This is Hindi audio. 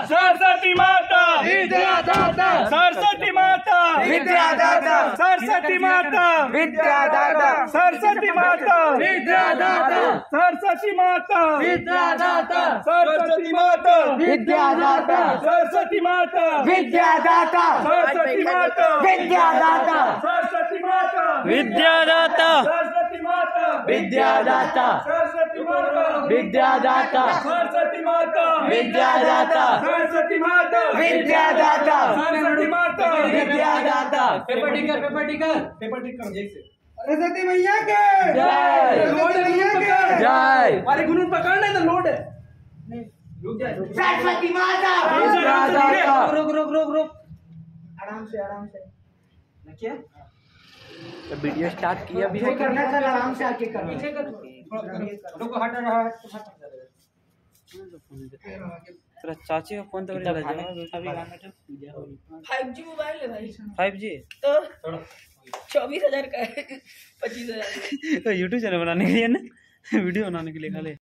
सरस्वती माता विद्यादाता सरस्वती माता विद्यादाता सरस्वती माता विद्यादाता सरस्वती माता विद्यादाता सरस्वती माता विद्यादाता सरस्वती माता विद्यादाता सरस्वती माता विद्यादाता सरस्वती माता विद्यादाता सरस्वती माता विद्यादाता सरस्वती माता विद्यादाता सरस्वती माता विद्यादाता सरस्वती माता विद्यादाता सरस्वती माता विद्यादाता सरस्वती माता विद्यादाता पेपर टिकर जैसे सरस्वती मैया के जय। सरस्वती मैया के जय। अरे गुरु पकड़ नहीं तो लोड है। सरस्वती माता विद्यादाता रुक आराम से क्या तो वीडियो स्टार्ट किया भी है करना चल आराम से आके कर पीछे कर रुको हट रहा है तेरा चाची का फोन तो अभी गाना तो 5G मोबाइल है भाई 5G तो 24,000 का है 25,000 तो यूट्यूब चैनल बनाने के लिए ना वीडियो बनाने के लिए खाली